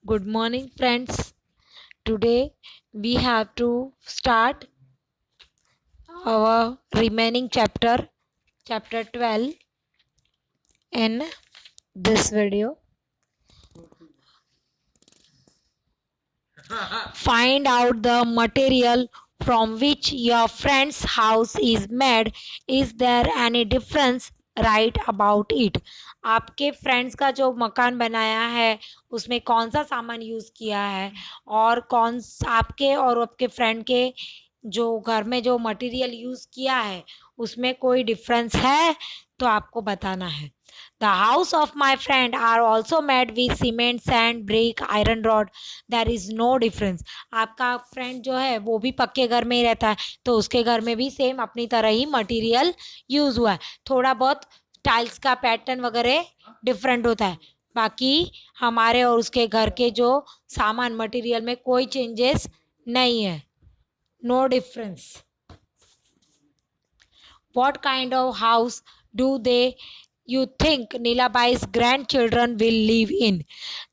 Good morning, friends. Today we have to start our remaining chapter 12 in this video. Find out the material from which your friend's house is made. Is there any difference? Right about it. आपके friends का जो मकान बनाया है उसमें कौन सा सामान यूज़ किया है और आपके और आपके फ्रेंड के जो घर में जो मटेरियल यूज़ किया है उसमें कोई डिफरेंस है तो आपको बताना है. The house of my friend are also made with cement sand brick iron rod. There is no difference. आपका फ्रेंड जो है वो भी पक्के घर में ही रहता है तो उसके घर में भी सेम अपनी तरह ही मटेरियल यूज़ हुआ है. थोड़ा बहुत टाइल्स का पैटर्न वगैरह डिफरेंट होता है, बाकी हमारे और उसके घर के जो सामान मटेरियल में कोई चेंजेस नहीं है. No difference. What kind of house do you think Nilabai's grandchildren will live in?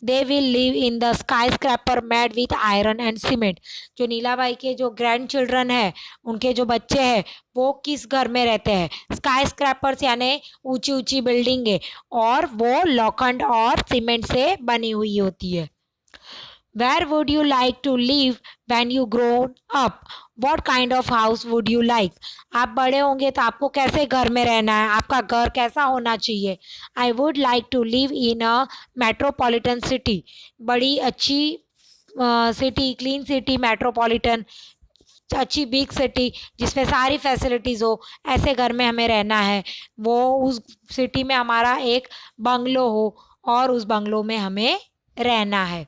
They will live in the skyscraper made with iron and cement. जो नीलाबाई के जो ग्रैंड चिल्ड्रन है उनके जो बच्चे हैं वो किस घर में रहते हैं? स्काई स्क्रैपर्स यानी ऊंची ऊंची बिल्डिंग है और वो लोखंड और सीमेंट से बनी हुई होती है. Where would you like to live when you grow up? What kind of house would you like? आप बड़े होंगे तो आपको कैसे घर में रहना है, आपका घर कैसा होना चाहिए? I would like to live in a metropolitan city. बड़ी अच्छी सिटी, क्लीन सिटी, मेट्रोपॉलिटन, अच्छी बिग सिटी जिसमें सारी फैसिलिटीज़ हो, ऐसे घर में हमें रहना है. वो उस सिटी में हमारा एक बंगलो हो और उस बंगलो में हमें रहना है.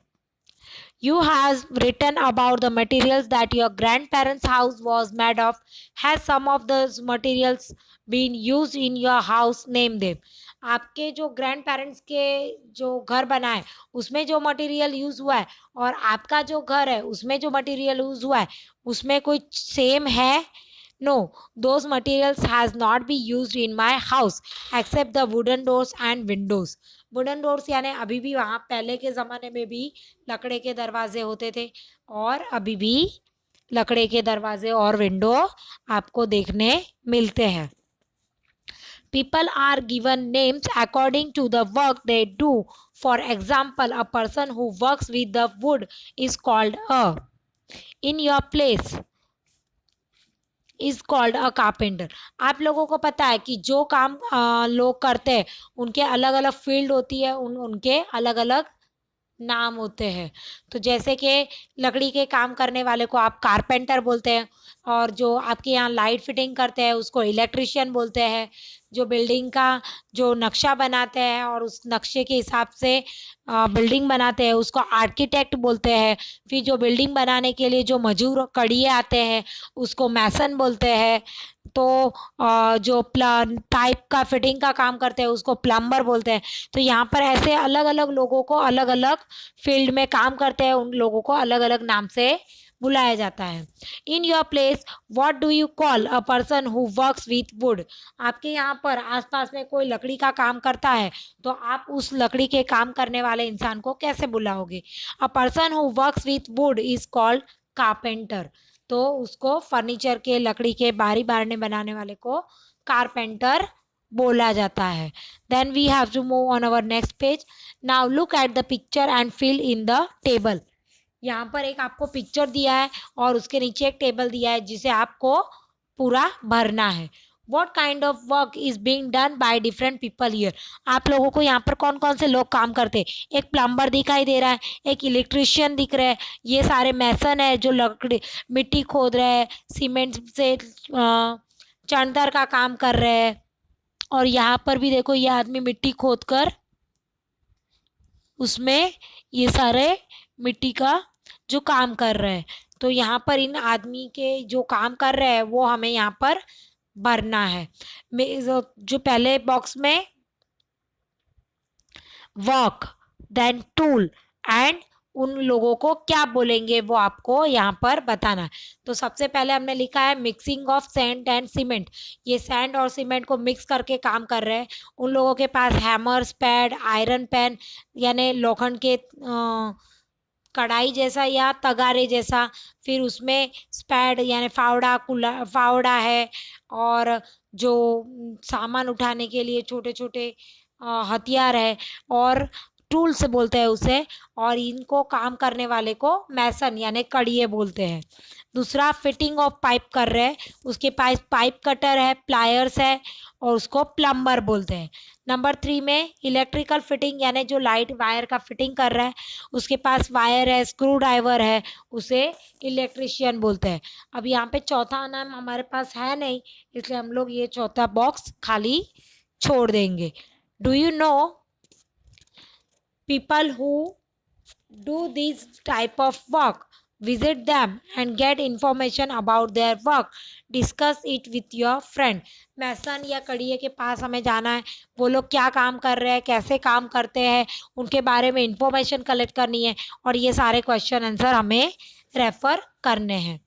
You have written about the materials that your grandparents' house was made of. Has some of those materials been used in your house? Name them. आपके जो ग्रैंड पेरेंट्स के जो घर बना है उसमें जो मटेरियल यूज़ हुआ है और आपका जो घर है उसमें जो मटेरियल यूज़ हुआ है उसमें कोई सेम है? No, those materials has not been used in my house except the wooden doors and windows. Wooden doors यानी अभी भी वहाँ पहले के ज़माने में भी लकड़े के दरवाजे होते थे और अभी भी लकड़े के दरवाजे और विंडो आपको देखने मिलते हैं. People are given names according to the work they do. For example, a person who works with the wood is called a. In your place is called a carpenter. आप लोगों को पता है कि जो काम लोग करते हैं उनके अलग अलग फील्ड होती है, उनके अलग अलग नाम होते हैं. तो जैसे कि लकड़ी के काम करने वाले को आप कारपेंटर बोलते हैं और जो आपके यहाँ लाइट फिटिंग करते हैं उसको इलेक्ट्रिशियन बोलते हैं. जो बिल्डिंग का जो नक्शा बनाते हैं और उस नक्शे के हिसाब से बिल्डिंग बनाते हैं उसको आर्किटेक्ट बोलते हैं. फिर जो बिल्डिंग बनाने के लिए जो मजदूर कड़िए आते हैं उसको मैसन बोलते हैं. तो जो पाइप का फिटिंग का काम करते हैं उसको प्लम्बर बोलते हैं. तो यहाँ पर ऐसे अलग अलग लोगों को अलग अलग फील्ड में काम करते हैं उन लोगों को अलग अलग नाम से बुलाया जाता है. In your place what do you call a person who works with would? आपके यहाँ पर आसपास में कोई लकड़ी का काम करता है तो आप उस लकड़ी के काम करने वाले इंसान को कैसे बुलाओगे? A person who works with wood is called carpenter. तो उसको फर्नीचर के लकड़ी के बारी बारने बनाने वाले को कारपेंटर बोला जाता है. Then we have to move on our next page. Now look at the picture and fill in the table. यहाँ पर एक आपको पिक्चर दिया है और उसके नीचे एक टेबल दिया है जिसे आपको पूरा भरना है. What kind of work is being done by different people here? आप लोगों को यहाँ पर कौन कौन से लोग काम करते हैं? एक प्लम्बर दिखाई दे रहा है, एक इलेक्ट्रिशियन दिख रहा है, ये सारे मैसन है जो लकड़ी मिट्टी खोद रहे हैं, सीमेंट से चणतर का काम कर रहे हैं. और यहाँ पर भी देखो ये आदमी मिट्टी खोद कर उसमें ये सारे मिट्टी का जो काम कर रहे हैं. तो यहाँ पर इन आदमी के जो काम कर रहे हैं वो हमें यहाँ पर भरना है. जो पहले बॉक्स में वर्क, देन टूल एंड उन लोगों को क्या बोलेंगे वो आपको यहाँ पर बताना है. तो सबसे पहले हमने लिखा है mixing of sand and cement. ये सैंड और सीमेंट को मिक्स करके काम कर रहे हैं. उन लोगों के पास हैमर, स्पैड, आयरन पेन यानी लोखंड के कढ़ाई जैसा या तगारे जैसा, फिर उसमें स्पैड यानी फावड़ा है, और जो सामान उठाने के लिए छोटे छोटे हथियार है, और टूल्स बोलते हैं उसे, और इनको काम करने वाले को मैसन यानी कड़िए बोलते हैं। दूसरा फिटिंग ऑफ पाइप कर रहे हैं, उसके पास पाइप कटर है, प्लायर्स है, और उसको प्लम्बर बोलते हैं। नंबर 3 में इलेक्ट्रिकल फिटिंग यानी जो लाइट वायर का फिटिंग कर रहा है, उसके पास वायर है, स्क्रू ड्राइवर है, उसे इलेक्ट्रिशियन बोलते हैं। अब यहाँ पे चौथा नाम हमारे पास है नहीं, इसलिए हम लोग ये चौथा बॉक्स खाली छोड़ देंगे। Do you know people who do this type of work? Visit them and get information about their work. Discuss it with your friend. मैसन या कड़िए के पास हमें जाना है, वो लोग क्या काम कर रहे हैं, कैसे काम करते हैं, उनके बारे में इंफॉर्मेशन कलेक्ट करनी है, और ये सारे क्वेश्चन आंसर हमें रेफर करने हैं।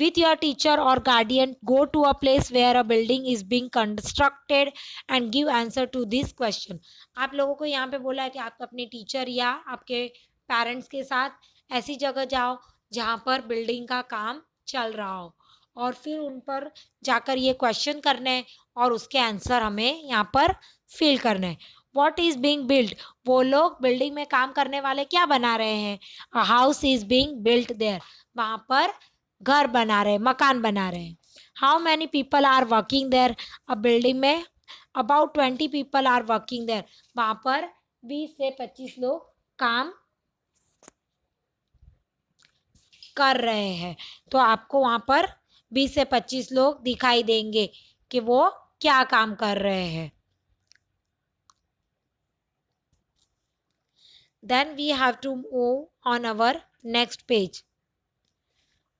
With your teacher or guardian, go to a place where a building is being constructed and give answer to this question. आप लोगों को यहाँ पे बोला है कि आप अपने टीचर या आपके पेरेंट्स के साथ ऐसी जगह जाओ जहाँ पर बिल्डिंग का काम चल रहा हो, और फिर उन पर जाकर ये क्वेश्चन करने हैं और उसके आंसर हमें यहाँ पर फिल करने हैं। वॉट इज बींग बिल्ड, वो लोग बिल्डिंग में काम करने वाले क्या बना रहे हैं। A house is being built there, वहाँ पर घर बना रहे, मकान बना रहे हैं। How many people are working there, अब बिल्डिंग में about 20 people are working there, वहाँ पर 20 से 25 लोग काम कर रहे हैं। तो आपको वहाँ पर 20 से 25 लोग दिखाई देंगे कि वो क्या काम कर रहे हैं। Then we have to move on our next page.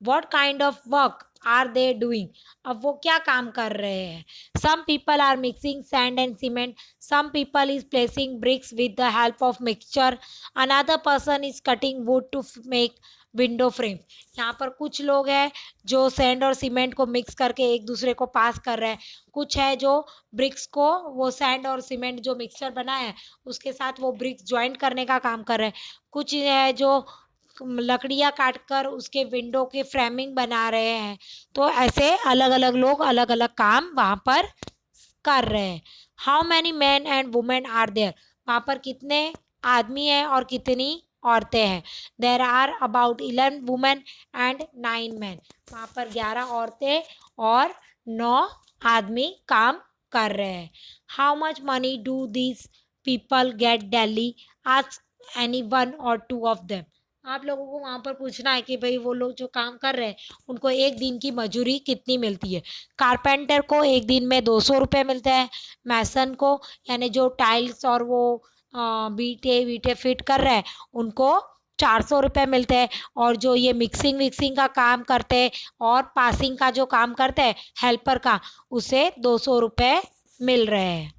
What kind of work are they doing? अब वो क्या काम कर रहे हैं। Some people are mixing sand and cement. Some people is placing bricks with the help of mixture. Another person is cutting wood to make window frame. यहाँ पर कुछ लोग हैं जो सैंड और सीमेंट को मिक्स करके एक दूसरे को पास कर रहे हैं, कुछ है जो ब्रिक्स को, वो सैंड और सीमेंट जो मिक्सचर बना है उसके साथ वो ब्रिक्स ज्वाइंट करने का काम कर रहे हैं, कुछ है जो लकड़ियाँ काट कर उसके विंडो के फ्रेमिंग बना रहे हैं। तो ऐसे अलग अलग लोग अलग अलग काम वहाँ पर कर रहे हैं। How many man and women are there, वहाँ पर कितने आदमी हैं और कितनी औरतें हैं। There are about 11 women and 9 man, वहाँ पर 11 औरतें और 9 आदमी काम कर रहे हैं। How much money do this people get daily, ask any one और टू ऑफ देम। आप लोगों को वहाँ पर पूछना है कि भाई वो लोग जो काम कर रहे हैं उनको एक दिन की मजूरी कितनी मिलती है। कारपेंटर को एक दिन में 200 रुपये मिलते हैं, मैसन को यानी जो टाइल्स और वो बीटे वीटे फिट कर रहे हैं उनको 400 रुपये मिलते हैं, और जो ये मिक्सिंग विक्सिंग का काम करते हैं और पासिंग का जो काम करते हैं हेल्पर का, उसे 200 रुपये मिल रहे हैं।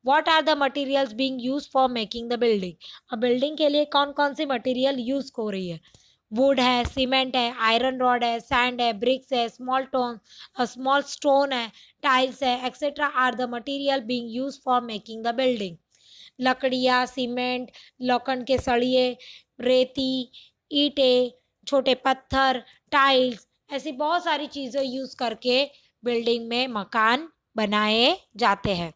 What are the materials being used for making the building? अब बिल्डिंग के लिए कौन कौन सी मटेरियल यूज हो रही है। वुड है, सीमेंट है, आयरन रॉड है, सैंड है, ब्रिक्स है, स्मॉल स्टोन है, टाइल्स है, etcetera are the material being use for making the building. लकड़ियाँ, सीमेंट, लोखंड के सरिये, रेती, ईंटें, छोटे पत्थर, टाइल्स, ऐसी बहुत सारी चीज़ें यूज़ करके बिल्डिंग में मकान बनाए जाते हैं।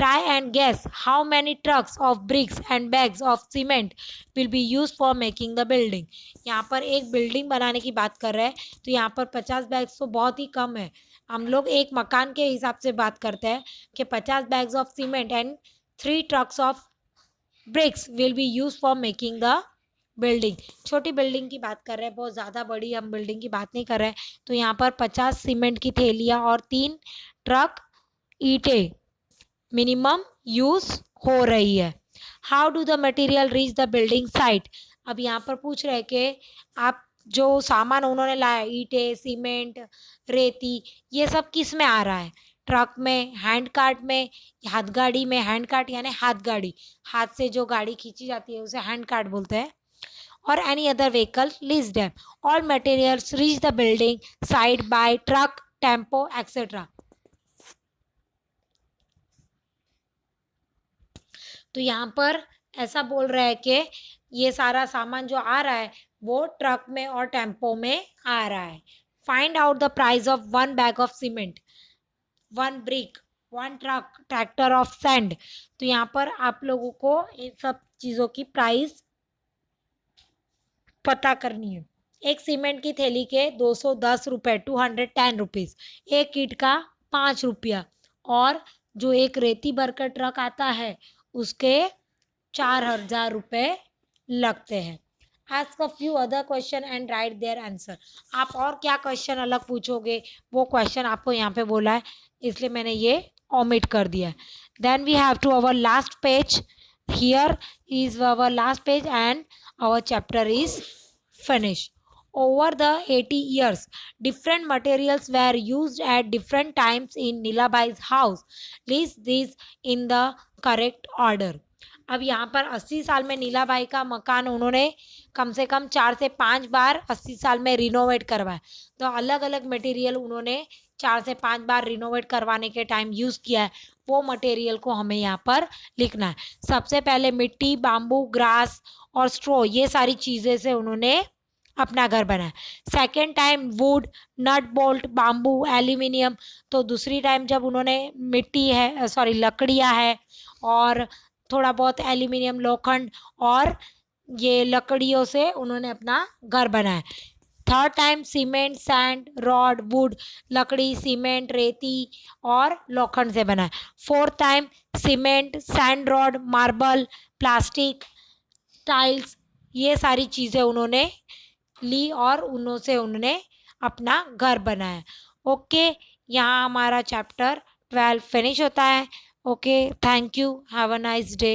Try and guess how many trucks of bricks and bags of cement will be used for making the building. यहाँ पर एक बिल्डिंग बनाने की बात कर रहे हैं, तो यहाँ पर 50 बैग्स तो बहुत ही कम है। हम लोग एक मकान के हिसाब से बात करते हैं कि 50 bags of cement and 3 trucks of BRICS will be use for making the building. छोटी बिल्डिंग की बात कर रहे हैं, बहुत ज़्यादा बड़ी हम बिल्डिंग की बात नहीं कर रहे हैं। तो यहाँ पर 50 सीमेंट की थैलियाँ और 3 ट्रक ईंटें मिनिमम यूज हो रही है। How do the material reach the building site, अब यहाँ पर पूछ रहे हैं कि आप जो सामान उन्होंने लाया, ईंटें, सीमेंट, रेती, ये सब किस में आ रहा है। ट्रक में, हैंड कार्ट में, हाथ गाड़ी में। हैंड कार्ट यानी हाथ गाड़ी, हाथ से जो गाड़ी खींची जाती है उसे हैंड कार्ट बोलते हैं। और any other vehicle lease dam. All materials reach the building side by truck, tempo etcetera. तो यहाँ पर ऐसा बोल रहा है कि ये सारा सामान जो आ रहा है वो ट्रक में और टेम्पो में आ रहा है। Find out the price of 1 bag of cement, 1 brick, 1 truck tractor of sand. तो यहाँ पर आप लोगों को इन सब चीज़ों की प्राइस पता करनी है। एक सीमेंट की थैली के 210 रुपये, 210 रुपीज़। एक ईंट का 5 रुपया। और जो एक रेती भरकर ट्रक आता है उसके 4,000 रुपये लगते हैं। Ask a few other question and write their answer. आप और क्या क्वेश्चन अलग पूछोगे वो क्वेश्चन आपको यहाँ पे बोला है, इसलिए मैंने ये ओमिट कर दिया है। Then we have to our last page. Here is our last page and our chapter is finished. Over the 80 years, different materials were used at different times in Nilabai's house. List these in the correct order. अब यहाँ पर 80 साल में नीलाबाई का मकान उन्होंने कम से कम 4 से 5 बार 80 साल में रिनोवेट करवाया। तो अलग अलग मटेरियल उन्होंने 4 से 5 बार रिनोवेट करवाने के टाइम यूज़ किया है, वो मटेरियल को हमें यहाँ पर लिखना है। सबसे पहले मिट्टी, बाम्बू, ग्रास और स्ट्रो, ये सारी चीज़ें से उन्होंने अपना घर बनाया। Second time wood, nut bolt, bamboo, aluminium. तो दूसरी टाइम जब उन्होंने मिट्टी है, सॉरी लकड़ियाँ है और थोड़ा बहुत एल्यूमिनियम, लोखंड और ये लकड़ियों से उन्होंने अपना घर बनाया। Third time cement, sand, rod, would, लकड़ी, सीमेंट, रेती और लोखंड से बना है। Fourth time cement, sand, rod, marble, plastic, tiles, ये सारी चीज़ें उन्होंने ली और उनसे उन्होंने अपना घर बनाया। ओके, यहाँ हमारा चैप्टर 12 फिनिश होता है। Okay, thank you, have a nice day.